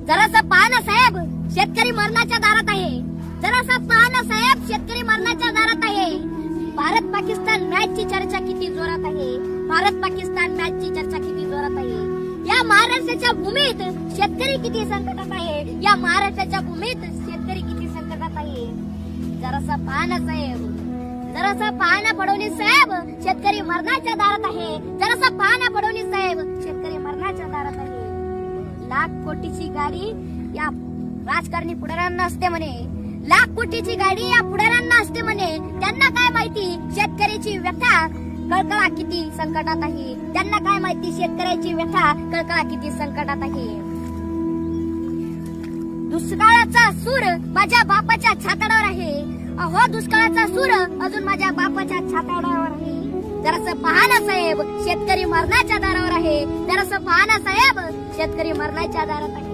जरासं पहा ना साहेब, शेतकरी मरणाच्या दारात आहे. जरासं पहा ना साहेब, शेतकरी मरणाच्या दारात आहे. भारत पाकिस्तान मॅच ची चर्चा किती जोरात आहे. भारत पाकिस्तान मॅच ची चर्चा किती जोरात आहे. या महाराष्ट्राच्या भूमीत शेतकरी किती संकटात आहे. या महाराष्ट्राच्या भूमीत शेतकरी किती संकटात आहे. जरासं पहा ना साहेब, जरासं पहा ना फडणवीस साहेब, शेतकरी मरणाच्या दारात आहे. जरासं पहा ना फडणवीस साहेब, शेतकरी मरणाच्या दारात आहे. लाख कोटीची गाडी या राजकारणी पुढाऱ्यांना असते म्हणे. लाख कोटीची गाडी या पुढाऱ्यांना असते म्हणे. त्यांना काय माहिती शेतकऱ्याची व्यथा कळकळा किती संकटात आहे. त्यांना काय माहिती शेतकऱ्याची व्यथा कळकळा किती संकटात आहे. दुष्काळाचा सूर माझ्या बापाच्या छाताडावर आहे. अहो दुष्काळाचा सूर अजून माझ्या बापाच्या छाताडावर आहे. जरासं पहा ना साहेब, शेतकरी मरणाच्या दारावर आहे. जरासं पहा ना साहेब, शेतकरी मरणाच्या दारात आहे.